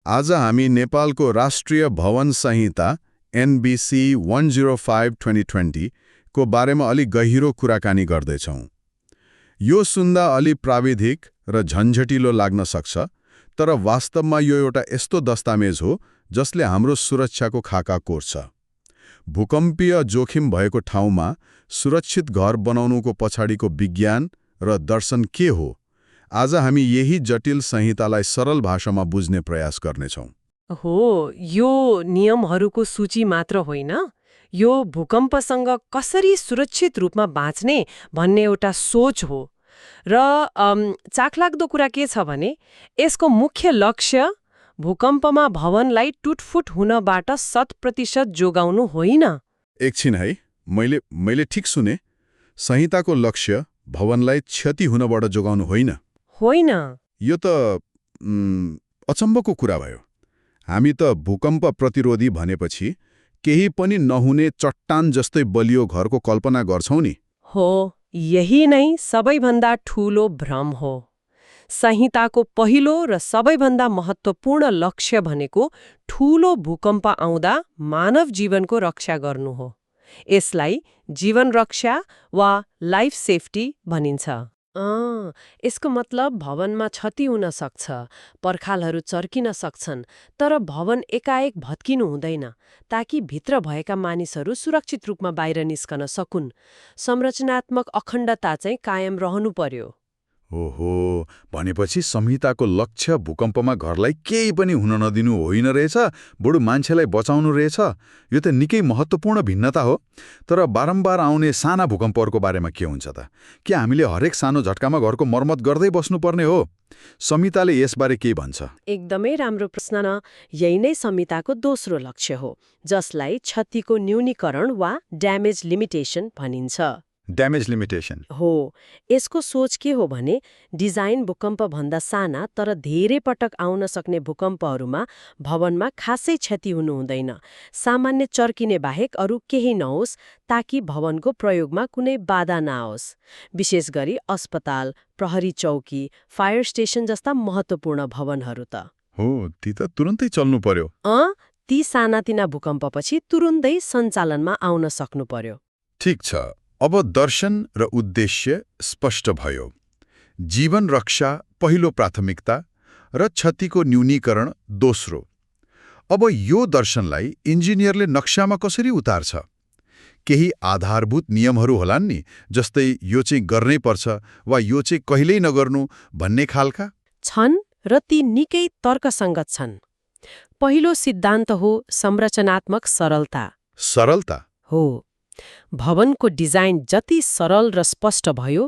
आज हामी नेपालको राष्ट्रिय भवन संहिता NBC 105/2020 को बारेमा अलि गहिरो कुराकानी गर्दैछौँ। यो सुन्दा अलि प्राविधिक र झन्झटिलो लाग्न सक्छ, तर वास्तवमा यो एउटा यस्तो दस्तावेज हो जसले हाम्रो सुरक्षाको खाका कोर्छ। भूकम्पीय जोखिम भएको ठाउँमा सुरक्षित घर बनाउनुको पछाडिको विज्ञान र दर्शन के हो, आज हामी यही जटिल संहितालाई सरल भाषामा बुझ्ने प्रयास गर्नेछौँ। हो, यो नियमहरूको सूची मात्र होइन, यो भूकम्पसँग कसरी सुरक्षित रूपमा बाँच्ने भन्ने एउटा सोच हो। र चाखलाग्दो कुरा के छ भने यसको मुख्य लक्ष्य भूकम्पमा भवनलाई टुटफुट हुनबाट 100% जोगाउनु होइन। एकछिन है, मैले ठिक सुने? संहिताको लक्ष्य भवनलाई क्षति हुनबाट जोगाउनु होइन? होइन। यो त अचम्मको कुरा भयो। हामी त भूकम्प प्रतिरोधी भनेपछि केही पनि नहुने चट्टान जस्तै बलियो घरको कल्पना गर्छौं नि। हो, यही नै सबैभन्दा ठूलो भ्रम हो। संहिताको पहिलो र सबैभन्दा महत्त्वपूर्ण लक्ष्य भनेको ठूलो भूकम्प आउँदा मानव जीवनको रक्षा गर्नु हो। यसलाई जीवन रक्षा वा लाइफ सेफ्टी भनिन्छ। यसको मतलब भवनमा क्षति हुन सक्छ, पर्खालहरू चर्किन सक्छन्, तर भवन एकाएक भत्किनु हुँदैन, ताकि भित्र भएका मानिसहरू सुरक्षित रूपमा बाहिर निस्कन सकुन्। संरचनात्मक अखण्डता चाहिँ कायम रहनु पर्यो। ओहो, भनेपछि संहिताको लक्ष्य भूकम्पमा घरलाई केही पनि हुन नदिनु होइन रहेछ, बरु मान्छेलाई बचाउनु रहेछ। यो त निकै महत्त्वपूर्ण भिन्नता हो। तर बारम्बार आउने साना भूकम्पहरूको बारेमा के हुन्छ त? के हामीले हरेक सानो झट्कामा घरको मर्मत गर्दै बस्नुपर्ने हो? संहिताले यसबारे के भन्छ? एकदमै राम्रो प्रश्न न। यही नै संहिताको दोस्रो लक्ष्य हो, जसलाई क्षतिको न्यूनीकरण वा ड्यामेज लिमिटेसन भनिन्छ। ड्यामेज लिमिटेसन हो, यसको सोच के हो भने डिजाइन भूकम्पभन्दा साना तर धेरै पटक आउन सक्ने भूकम्पहरूमा भवनमा खासै क्षति हुनु हुँदैन। सामान्य चर्किने बाहेक अरू केही नहोस्, ताकि भवनको प्रयोगमा कुनै बाधा नआओस्। विशेष गरी अस्पताल, प्रहरी चौकी, फायर स्टेसन जस्ता महत्त्वपूर्ण भवनहरू त हो, ती त तुरुन्तै चल्नु पर्यो। ती सानातिना भूकम्पपछि तुरुन्तै सञ्चालनमा आउन सक्नु पर्यो। ठिक छ, अब दर्शन र उद्देश्य स्पष्ट भयो। जीवन रक्षा पहिलो प्राथमिकता र क्षतिको न्यूनीकरण दोस्रो। अब यो दर्शनलाई इन्जिनियरले नक्सामा कसरी उतार्छ? केही आधारभूत नियमहरू होलान् नि, जस्तै यो चाहिँ गर्नै पर्छ वा यो चाहिँ कहिल्यै नगर्नु भन्ने खालका? छन्, र ती निकै तर्कसङ्गत छन्। पहिलो सिद्धान्त हो संरचनात्मक सरलता। सरलता? हो, भवनको डिजाइन जति सरल र स्पष्ट भयो,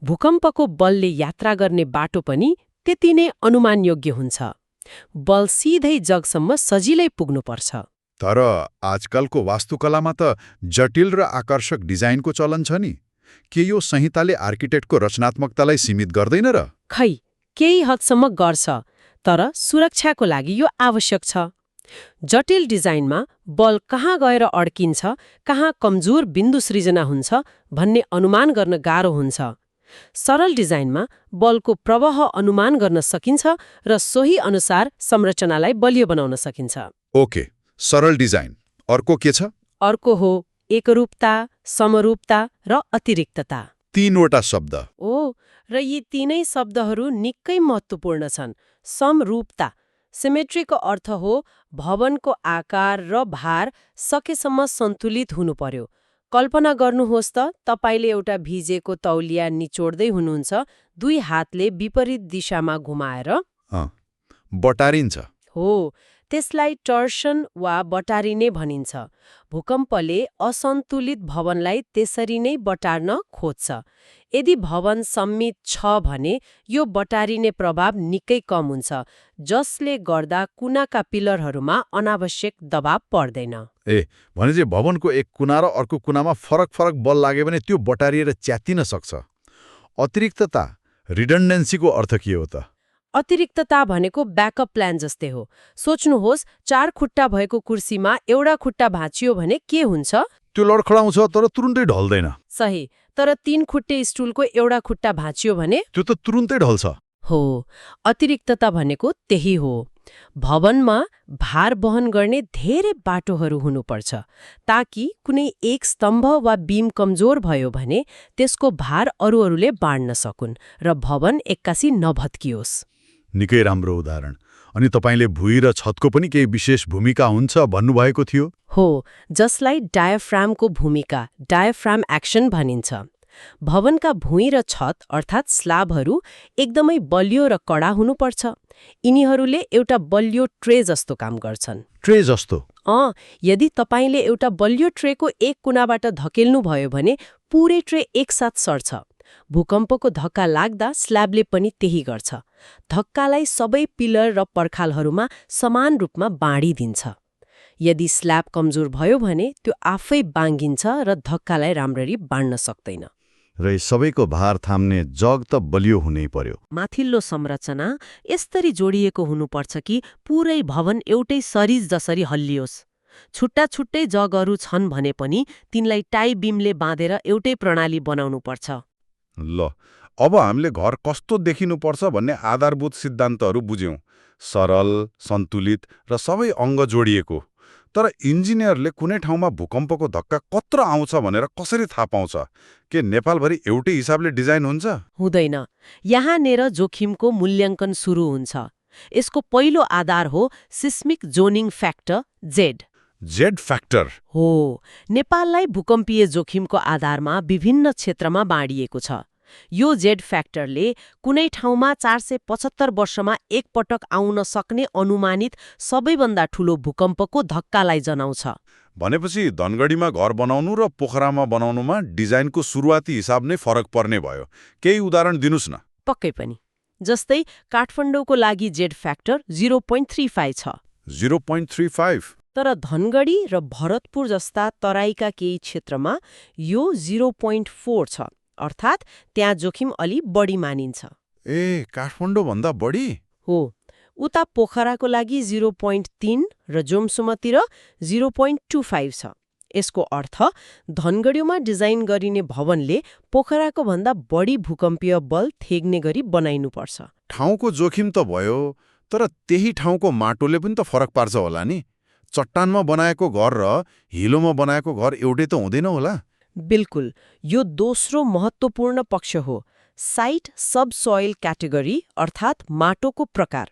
भूकम्पको बलले यात्रा गर्ने बाटो पनि त्यति नै अनुमानयोग्य हुन्छ। बल सिधै जगसम्म सजिलै पुग्नुपर्छ। तर आजकलको वास्तुकलामा त जटिल र आकर्षक डिजाइनको चलन छ नि। के यो संहिताले आर्किटेक्टको रचनात्मकतालाई सीमित गर्दैन र? खै, केही हदसम्म गर्छ, तर सुरक्षाको लागि यो आवश्यक छ। जटिल डिजाइनमा बल कहाँ गएर अड्किन्छ, कहाँ कमजोर बिन्दु सृजना हुन्छ भन्ने अनुमान गर्न गाह्रो हुन्छ। सरल डिजाइनमा बलको प्रवाह अनुमान गर्न सकिन्छ र सोही अनुसार संरचनालाई बलियो बनाउन सकिन्छ। ओके, सरल डिजाइन। अर्को के छ? अर्को हो एकरूपता, समरूपता र अतिरिक्तता। तीनवटा शब्द। र यी तीनै शब्दहरू निकै महत्त्वपूर्ण छन्। समरूपता, सिमेट्रीको अर्थ हो भवनको आकार र भार सकेसम्म सन्तुलित हुनु पर्यो। कल्पना गर्नुहोस् त, तपाईले एउटा भिजेको तौलिया निचोड्दै हुनुहुन्छ, दुई हातले विपरीत दिशामा घुमाएर। बटारिन्छ। हो, त्यसलाई टर्सन वा बटारिने भनिन्छ। भूकम्पले असन्तुलित भवनलाई त्यसरी नै बटार्न खोज्छ। यदि भवन सम्मित छ भने यो बटारिने प्रभाव निकै कम हुन्छ, जसले गर्दा कुनाका पिलरहरूमा अनावश्यक दबाव पर्दैन। भनेपछि भवनको एक कुना र अर्को कुनामा फरक फरक बल लाग्यो भने त्यो बटारिएर च्यातिन सक्छ। अतिरिक्तता, रिडन्डेन्सीको अर्थ के हो त? अतिरिक्तता भनेको ब्याकअप प्लान जस्तै हो। सोच्नुहोस्, 4 खुट्टा भएको कुर्सीमा एउटा खुट्टा भाँचियो भने के हुन्छ? त्यो लडखडाउँछ, तर तुरुन्तै ढल्दैन। सही, तर 3 खुट्टे स्टुलको एउटा खुट्टा भाँचियो भने त्यो त तुरुन्तै ढल्छ। हो, अतिरिक्तता भनेको त्यही हो। भवनमा भार वहन गर्ने धेरै बाटोहरू हुनुपर्छ ताकि कुनै एक स्तम्भ वा बीम कमजोर भयो भने त्यसको भार अरूहरूले बाँड्न सकुन् र भवन एक्कासी नभत्कियोस्। निकै राम्रो उदाहरण। अनि तपाईले भुइँ र छतको पनि केही विशेष भूमिका हुन्छ भन्नुभएको थियो। हो, जसलाई डायाफ्रामको भूमिका, डायाफ्राम एक्सन भनिन्छ। भवनका भुइँ र छत अर्थात् स्लाबहरू एकदमै बलियो र कडा हुनुपर्छ। यिनीहरूले एउटा बलियो ट्रे जस्तो काम गर्छन्। ट्रे जस्तो? यदि तपाईले एउटा बलियो ट्रेको एक कुनाबाट धकेल्नु भयो भने पुरै ट्रे एकसाथ सर्छ। भूकम्पको धक्का लाग्दा स्ल्याबले पनि त्यही गर्छ। धक्कालाई सबै पिलर र पर्खालहरूमा समान रूपमा बाँडिदिन्छ। यदि स्ल्याब कमजोर भयो भने त्यो आफै बाङ्गिन्छ र धक्कालाई राम्ररी बाँड्न सक्दैन। र सबैको भार थाम्ने जग त बलियो हुनै पर्यो। माथिल्लो संरचना यसरी जोडिएको हुनुपर्छ कि पुरै भवन एउटै सरिज जसरी हल्लियोस्। छुट्टा छुट्टै जगहरू छन् भने पनि तिनलाई टाई बीमले बाँधेर एउटै प्रणाली बनाउनुपर्छ। ल, अब हामीले घर कस्तो देखिनुपर्छ भन्ने आधारभूत सिद्धान्तहरू बुझ्यौं। सरल, सन्तुलित र सबै अङ्ग जोडिएको। तर इन्जिनियरले कुनै ठाउँमा भूकम्पको धक्का कत्रो आउँछ भनेर कसरी थाहा पाउँछ? के नेपालभरि एउटै हिसाबले डिजाइन हुन्छ? हुँदैन। यहाँनेर जोखिमको मूल्याङ्कन सुरु हुन्छ। यसको पहिलो आधार हो seismic zoning factor, Z. Z factor? हो, नेपाललाई भूकम्पीय जोखिमको आधारमा विभिन्न क्षेत्रमा बाँडिएको छ। यो जेड फ्याक्टरले कुनै ठाउँमा 475 वर्षमा एकपटक आउन सक्ने अनुमानित सबैभन्दा ठूलो भूकम्पको धक्कालाई जनाउँछ। भनेपछि धनगढीमा घर बनाउनु र पोखरामा बनाउनुमा डिजाइनको सुरुवाती हिसाब नै फरक पर्ने भयो। केही उदाहरण दिनुस् न। पक्कै पनि। जस्तै काठमाडौँको लागि जेड फ्याक्टर 0.35 छ। 0.35? तर धनगढी र भरतपुर जस्ता तराईका केही क्षेत्रमा यो 0.4 छ। अर्थात् त्यहाँ जोखिम अलि बढी मानिन्छ। ए, काठमाडौँभन्दा बढी? हो। उता पोखराको लागि 0.3 र जोमसुमतिर 0.25 छ। यसको अर्थ धनगढीमा डिजाइन गरिने भवनले पोखराको भन्दा बढी भूकम्पीय बल थेग्ने गरी बनाइनुपर्छ। ठाउँको जोखिम त भयो, तर त्यही ठाउँको माटोले पनि त फरक पार्छ होला नि। चट्टानमा बनाएको घर र हिलोमा बनाएको घर एउटै त हुँदैन होला? बिल्कुल, यो दोस्रो महत्त्वपूर्ण पक्ष हो, साइट सबसोइल क्याटेगोरी अर्थात् माटोको प्रकार।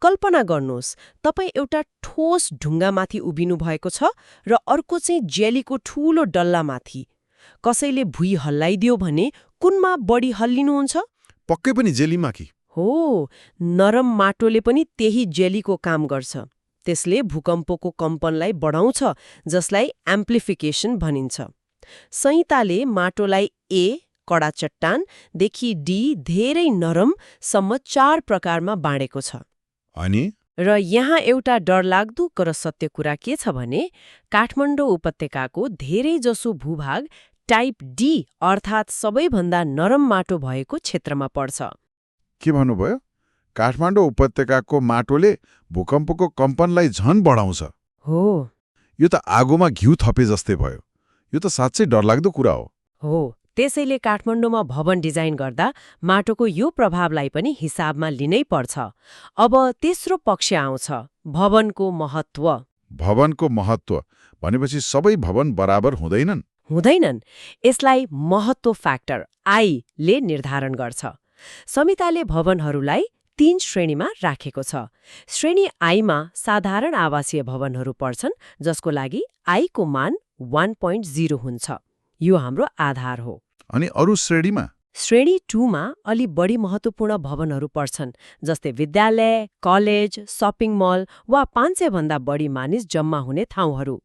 कल्पना गर्नुहोस्, तपाईँ एउटा ठोस ढुङ्गामाथि उभिनु भएको छ र अर्को चाहिँ जेलीको ठूलो डल्लामाथि। कसैले भुइँ हल्लाइदियो भने कुनमा बढी हल्लिनुहुन्छ? पक्कै पनि जेलीमा कि? हो, नरम माटोले पनि त्यही जेलीको काम गर्छ। त्यसले भूकम्पको कम्पनलाई बढाउँछ, जसलाई एम्प्लिफिकेसन भनिन्छ। संहिताले माटोलाई ए कडा चट्टानदेखि डी धेरै नरमसम्म 4 प्रकारमा बाँडेको छ। अनि र यहाँ एउटा डरलाग्दो तर सत्य कुरा के छ भने काठमाडौँ उपत्यकाको धेरैजसो भूभाग टाइप डी अर्थात् सबैभन्दा नरम माटो भएको क्षेत्रमा पर्छ। के भन्नुभयो? काठमाडौँ उपत्यकाको माटोले भूकम्पको कम्पनलाई झन बढाउँछ? हो। यो त आगोमा घिउ थपे जस्तै भयो। यो त साँच्चै डरलाग्दो कुरा हो। त्यसैले काठमाडौँमा भवन डिजाइन गर्दा माटोको यो प्रभावलाई पनि हिसाबमा लिनै पर्छ। अब तेस्रो पक्ष आउँछ, भवनको महत्त्व। भवनको महत्त्व भनेपछि सबै भवन बराबर हुँदैनन्? हुँदैनन्। यसलाई महत्त्व फ्याक्टर आई ले निर्धारण गर्छ। संहिताले भवनहरूलाई 3 श्रेणीमा राखेको छ। श्रेणी आईमा साधारण आवासीय भवनहरू पर्छन्, जसको लागि आईको मान 1.0 हुन्छ। यो हाम्रो आधार हो। अनि अरू श्रेणीमा? श्रेणी 2 मा अलि बढी महत्त्वपूर्ण भवनहरू पर्छन्, जस्तै विद्यालय, कलेज, शपिङ मल वा 500 भन्दा बढी मानिस जम्मा हुने ठाउँहरू।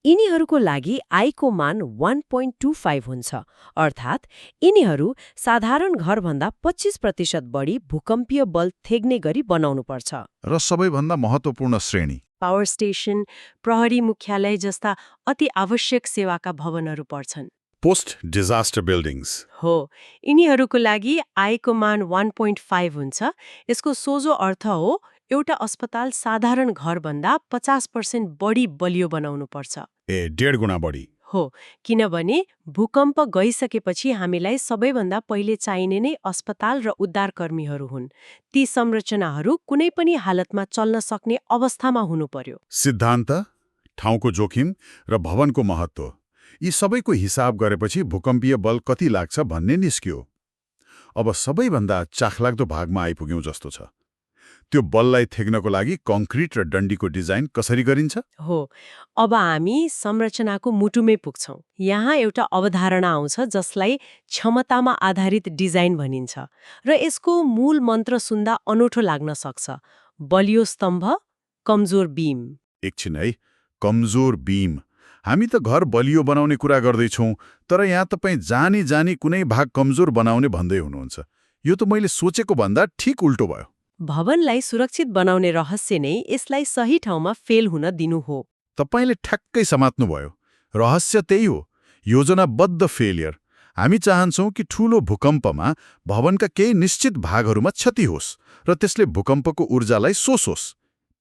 यिनीहरूको लागि आईको मान 1.25 हुन्छ। अर्थात् यिनीहरू साधारण घरभन्दा 25% बढी भूकम्पीय बल थेग्ने गरी बनाउनुपर्छ। र सबैभन्दा महत्त्वपूर्ण श्रेणी? पावर स्टेशन, प्रहरी मुख्यालय जस्ता अति आवश्यक सेवाका भवनहरू पर्छन्। Post disaster buildings? हो, यिनीहरूको लागि आईको मान 1.5 हुन्छ। यसको सोझो अर्थ हो एउटा अस्पताल साधारण घरभन्दा 50% बढी बलियो बनाउनुपर्छ। 1.5 गुणा बढी? हो, किनभने भूकम्प गइसकेपछि हामीलाई सबैभन्दा पहिले चाहिने नै अस्पताल र उद्धारकर्मीहरू हुन्। ती संरचनाहरू कुनै पनि हालतमा चल्न सक्ने अवस्थामा हुनु पर्यो। सिद्धान्त, ठाउँको जोखिम र भवनको महत्त्व यी सबैको हिसाब गरेपछि भूकम्पीय बल कति लाग्छ भन्ने निस्क्यो। अब सबैभन्दा चाखलाग्दो भागमा आइपुग्यौं जस्तो छ। त्यो बललाई थेग्नको लागि कङ्क्रिट र डन्डीको डिजाइन कसरी गरिन्छ? हो, अब हामी संरचनाको मुटुमै पुग्छौं। यहाँ एउटा अवधारणा आउँछ जसलाई क्षमतामा आधारित डिजाइन भनिन्छ र यसको मूल मन्त्र सुन्दा अनौठो लाग्न सक्छ। बलियो स्तम्भ, कमजोर बीम। एकछिन है, कमजोर बीम। हामी त घर बलियो बनाउने कुरा गर्दैछौँ, तर यहाँ तपाईँ जानी जानी कुनै भाग कमजोर बनाउने भन्दै हुनुहुन्छ। यो त मैले सोचेको भन्दा ठिक उल्टो भयो। भवनलाई सुरक्षित बनाउने रहस्य नै यसलाई सही ठाउँमा फेल हुन दिनु हो। तपाईँले ठ्याक्कै समात्नुभयो। रहस्य त्यही हो, योजनाबद्ध फेलियर। हामी चाहन्छौँ कि ठूलो भूकम्पमा भवनका केही निश्चित भागहरूमा क्षति होस् र त्यसले भूकम्पको ऊर्जालाई सोसोस्।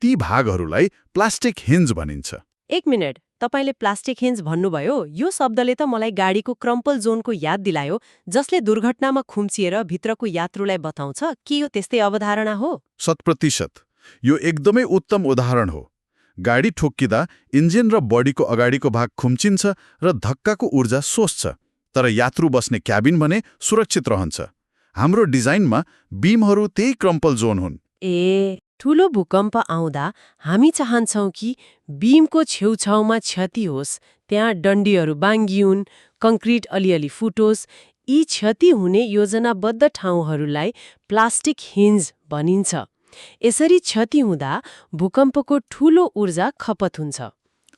ती भागहरूलाई प्लास्टिक हिन्ज भनिन्छ। एक मिनट, तपाईले प्लास्टिक हिन्ज भन्नुभयो, यो शब्दले त मलाई गाडीको क्रम्पल जोनको याद दिलायो, जसले दुर्घटनामा खुम्चिएर भित्रको यात्रुलाई बताउँछ। के यो त्यस्तै अवधारणा हो? 100%। यो एकदमै उत्तम उदाहरण हो। गाडी ठोक्किँदा इन्जिन र बडीको अगाडिको भाग खुम्चिन्छ र धक्काको ऊर्जा सोच्छ, तर यात्रु बस्ने क्याबिन भने सुरक्षित रहन्छ। हाम्रो डिजाइनमा बीमहरू त्यही क्रम्पल जोन हुन्। ए, ठूलो भूकम्प आउँदा हामी चाहन्छौँ कि बीमको छेउछाउमा क्षति होस्, त्यहाँ डन्डीहरू बाङ्गिउन्, कङ्क्रिट अलिअलि फुटोस्। यी क्षति हुने योजनाबद्ध ठाउँहरूलाई प्लास्टिक हिन्ज भनिन्छ। यसरी क्षति हुँदा भूकम्पको ठूलो ऊर्जा खपत हुन्छ।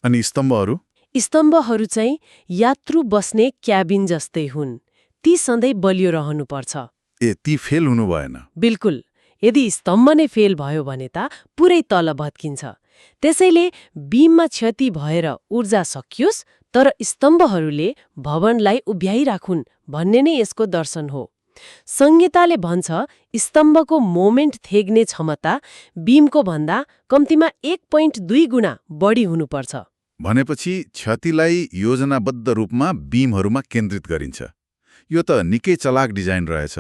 अनि स्तम्भहरू? स्तम्भहरू चाहिँ यात्रु बस्ने क्याबिन जस्तै हुन्। ती सधैँ बलियो रहनुपर्छ। ए, ती फेल हुनु भएन? बिल्कुल। यदि स्तम्भ नै फेल भयो भने त पुरै तल भत्किन्छ। त्यसैले बीममा क्षति भएर ऊर्जा सकियोस्, तर स्तम्भहरूले भवनलाई उभ्याइराखुन् भन्ने नै यसको दर्शन हो। संहिताले भन्छ स्तम्भको मोमेन्ट थेग्ने क्षमता बीमको भन्दा कम्तीमा 1.2 गुणा बढी हुनुपर्छ। भनेपछि क्षतिलाई योजनाबद्ध रूपमा बीमहरूमा केन्द्रित गरिन्छ। यो त निकै चलाक डिजाइन रहेछ।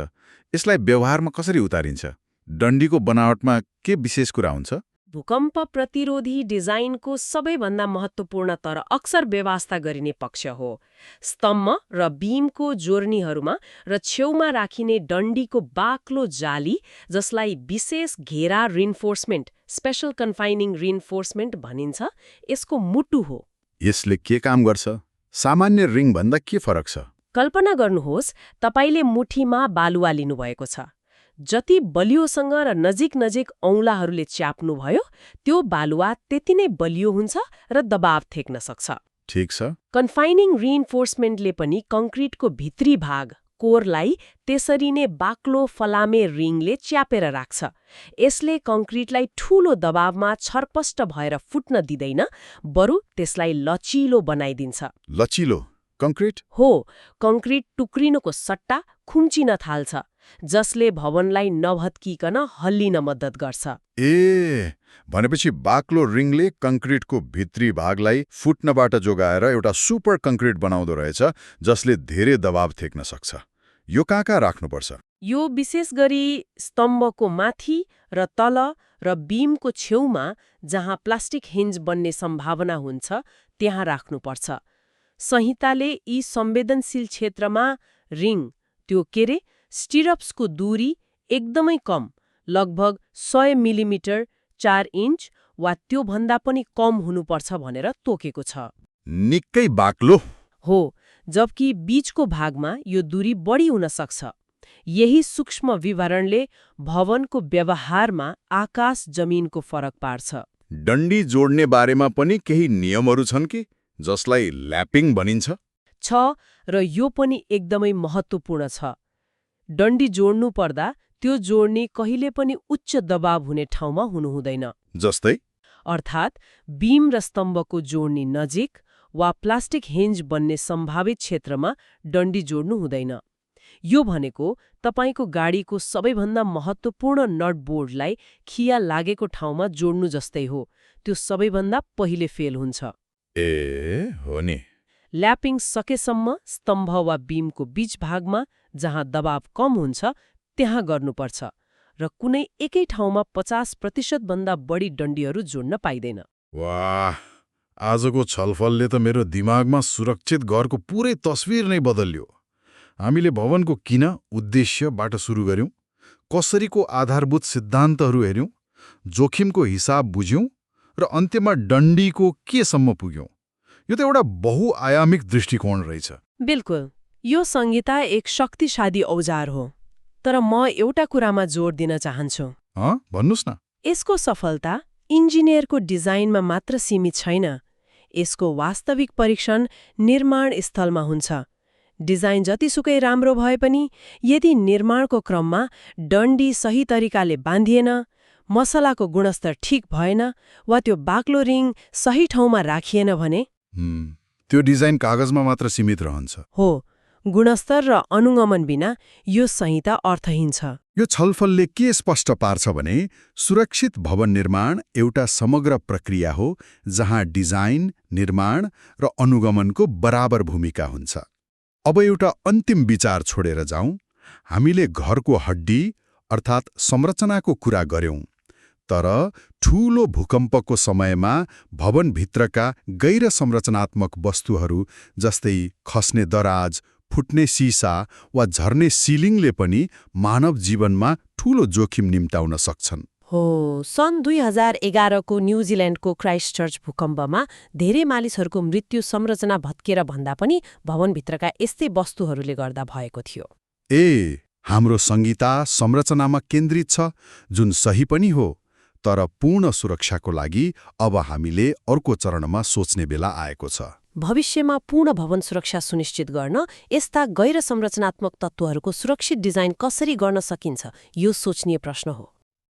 यसलाई व्यवहारमा कसरी उतारिन्छ? डन्डीको बनावटमा के विशेष कुरा हुन्छ? भूकम्प प्रतिरोधी डिजाइनको सबैभन्दा महत्त्वपूर्ण तर अक्सर बेवास्ता गरिने पक्ष हो। स्तम्भ र बीमको जोर्नीहरूमा र छेउमा राखिने डन्डीको बाक्लो जाली, जसलाई विशेष घेरा रिन्फोर्समेन्ट, स्पेशल कन्फाइनिङ रिन्फोर्समेन्ट भनिन्छ, यसको मुटु हो। यसले के काम गर्छ? सामान्य रिङभन्दा के फरक छ? कल्पना गर्नुहोस्, तपाईले मुठीमा बालुवा लिनुभएको छ। जति बलियोसँग र नजिक नजिक औँलाहरूले च्याप्नुभयो, त्यो बालुवा त्यति नै बलियो हुन्छ र दबाव थेक्न सक्छ। ठिक छ। कन्फाइनिङ रिइन्फोर्समेन्टले पनि कङ्क्रिटको भित्री भाग, कोरलाई त्यसरी नै बाक्लो फलामे रिङले च्यापेर राख्छ। यसले कङ्क्रिटलाई ठूलो दबावमा छरपष्ट भएर फुट्न दिँदैन, बरु त्यसलाई लचिलो बनाइदिन्छ। लचिलो कङ्क्रिट? हो, कङ्क्रिट टुक्रिनुको सट्टा खुम्चिन थाल्छ, जसले भवनलाई नभत्किकन हल्लिन मद्दत गर्छ। ए, भनेपछि बाक्लो रिङले कङ्क्रिटको भित्री भागलाई फुट्नबाट जोगाएर एउटा सुपर कङ्क्रिट बनाउँदो रहेछ, जसले धेरै दबाव थेक्न सक्छ। यो कहाँ राख्नुपर्छ? यो विशेष गरी स्तम्भको माथि र तल र बीमको छेउमा, जहाँ प्लास्टिक हिन्ज बन्ने सम्भावना हुन्छ, त्यहाँ राख्नुपर्छ। संहिताले यी संवेदनशील क्षेत्रमा रिङ, त्यो के रे, स्टिरप्सको दूरी एकदमै कम, लगभग 100 मिलिमिटर 4 इन्च वा त्योभन्दा पनि कम हुनुपर्छ भनेर तोकेको छ। निकै बाक्लो हो, जबकि बीचको भागमा यो दूरी बढी हुन सक्छ। यही सूक्ष्म विवरणले भवनको व्यवहारमा आकाश जमिनको फरक पार्छ। डन्डी जोड्ने बारेमा पनि केही नियमहरू छन् कि, जसलाई ल्यापिङ भनिन्छ? छ, र यो पनि एकदमै महत्त्वपूर्ण छ। डन्डी जोड्नु पर्दा त्यो जोड्नी कहिले पनि उच्च दबाव हुने ठाउँमा हुनु हुँदैन। जस्तै? अर्थात् बीम र स्तम्भको जोड्नी नजिक वा प्लास्टिक हिन्ज बन्ने सम्भावित क्षेत्रमा डन्डी जोड्नु हुँदैन। यो भनेको तपाईको गाडीको सबैभन्दा महत्त्वपूर्ण नटबोर्डलाई खिया लागेको ठाउँमा जोड्नु जस्तै हो। त्यो सबैभन्दा पहिले फेल हुन्छ। ए, हो नि। ल्यापिङ सकेसम्म स्तम्भ वा बीमको बीच भागमा जहाँ दबाव कम हुन्छ त्यहाँ गर्नुपर्छ र कुनै एकै ठाउँमा 50% भन्दा बढी डन्डीहरू जोड्न पाइँदैन। वाह, आजको छलफलले त मेरो दिमागमा सुरक्षित घरको पुरै तस्विर नै बदल्यो। हामीले भवनको किन, उद्देश्यबाट सुरु गर्यौं, कसरीको आधारभूत सिद्धान्तहरू हेर्यौं, जोखिमको हिसाब बुझ्यौं र अन्त्यमा डन्डीको केसम्म पुग्यौं। यो त एउटा बहुआयामिक दृष्टिकोण रहेछ। बिल्कुल, यो संहिता एक शक्तिशाली औजार हो। तर म एउटा कुरामा जोड दिन चाहन्छु। भन्नुस् न। यसको सफलता इन्जिनियरको डिजाइनमा मात्र सीमित छैन। यसको वास्तविक परीक्षण निर्माण स्थलमा हुन्छ। डिजाइन जतिसुकै राम्रो भए पनि यदि निर्माणको क्रममा डन्डी सही तरिकाले बाँधिएन, मसलाको गुणस्तर ठिक भएन वा त्यो बाक्लो रिङ सही ठाउँमा राखिएन भने त्यो डिजाइन कागजमा मात्र सीमित रहन्छ। हो, गुणस्तर र अनुगमन बिना यो संहिता अर्थहीन छ। यो छलफलले के स्पष्ट पार्छ भने सुरक्षित भवन निर्माण एउटा समग्र प्रक्रिया हो जहाँ डिजाइन, निर्माण र अनुगमनको बराबर भूमिका हुन्छ। अब एउटा अन्तिम विचार छोडेर जाउँ। हामीले घरको हड्डी अर्थात् संरचनाको कुरा गर्यौं, तर ठूलो भूकम्पको समयमा भवनभित्रका गैर संरचनात्मक वस्तुहरू जस्तै खस्ने दराज, फुट्ने सिसा वा झर्ने सिलिङले पनि मानव जीवनमा ठूलो जोखिम निम्त्याउन सक्छन्। हो, सन् 2011 को न्युजिल्यान्डको क्राइस्टचर्च भूकम्पमा धेरै मानिसहरूको मृत्यु संरचना भत्केर भन्दा पनि भवनभित्रका यस्तै वस्तुहरूले गर्दा भएको थियो। हाम्रो संहिता संरचनामा केन्द्रित छ, जुन सही पनि हो, तर पूर्ण सुरक्षाको लागि अब हामीले अर्को चरणमा सोच्ने बेला आएको छ। भविष्यमा पूर्ण भवन सुरक्षा सुनिश्चित गर्न यस्ता गैर संरचनात्मक तत्त्वहरूको सुरक्षित डिजाइन कसरी गर्न सकिन्छ, यो सोचनीय प्रश्न हो।